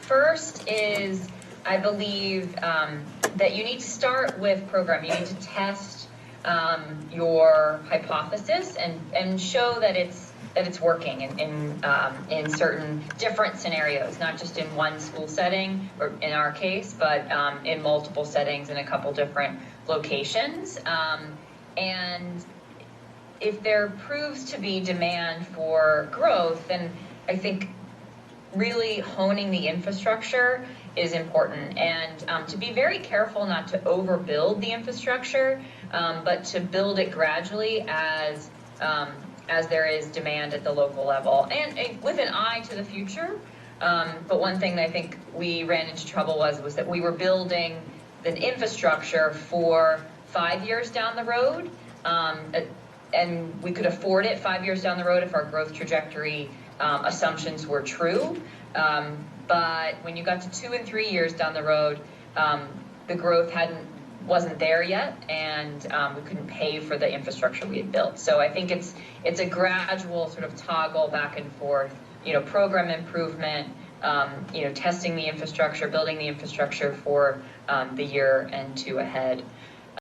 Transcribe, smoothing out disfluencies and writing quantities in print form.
First is, I believe that you need to start with program. You need to test your hypothesis and show that it's working in certain different scenarios, not just in one school setting, or in our case, but in multiple settings in a couple different locations. And if there proves to be demand for growth, then I think really honing the infrastructure is important, and to be very careful not to overbuild the infrastructure, but to build it gradually as there is demand at the local level, and with an eye to the future. But one thing that I think we ran into trouble was that we were building the infrastructure for 5 years down the road, and we could afford it 5 years down the road if our growth trajectory assumptions were true. But when you got to 2 and 3 years down the road, the growth wasn't there yet, and we couldn't pay for the infrastructure we had built. So I think it's a gradual sort of toggle back and forth, program improvement, testing the infrastructure, building the infrastructure for the year and two ahead.